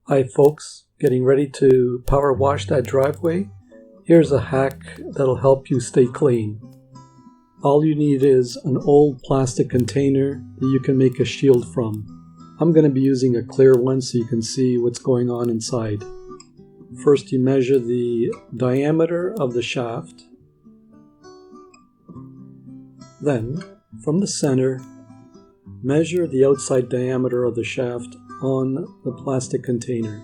Hi folks, getting ready to power wash that driveway? Here's a hack that'll help you stay clean. All you need is an old plastic container that you can make a shield from. I'm going to be using a clear one so you can see what's going on inside. First you measure the diameter of the shaft. Then, from the center, measure the outside diameter of the shaft on the plastic container.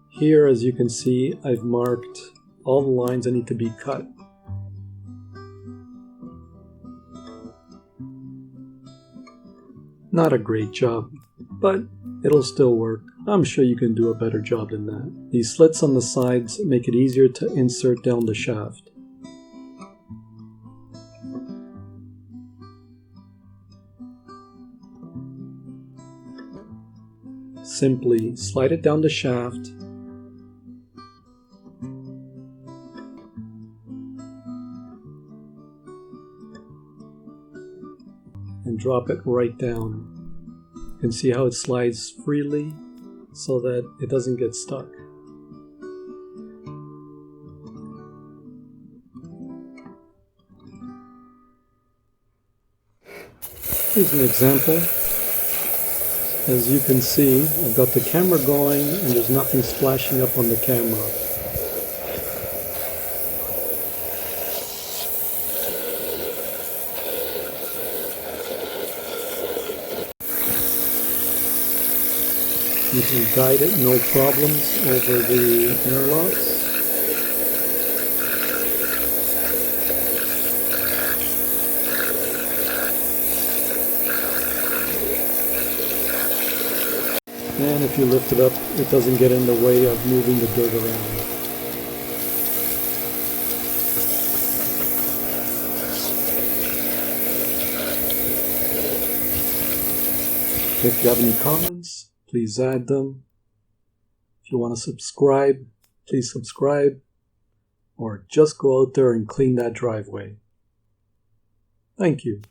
Here, as you can see, I've marked all the lines that need to be cut. Not a great job, but it'll still work. I'm sure you can do a better job than that. These slits on the sides make it easier to insert down the shaft. Simply slide it down the shaft and drop it right down. You can see how it slides freely so that it doesn't get stuck. Here's an example. As you can see, I've got the camera going and there's nothing splashing up on the camera. You can guide it no problems over the interlocks. And if you lift it up, it doesn't get in the way of moving the dirt around. If you have any comments, please add them. If you want to subscribe, please subscribe. Or just go out there and clean that driveway. Thank you.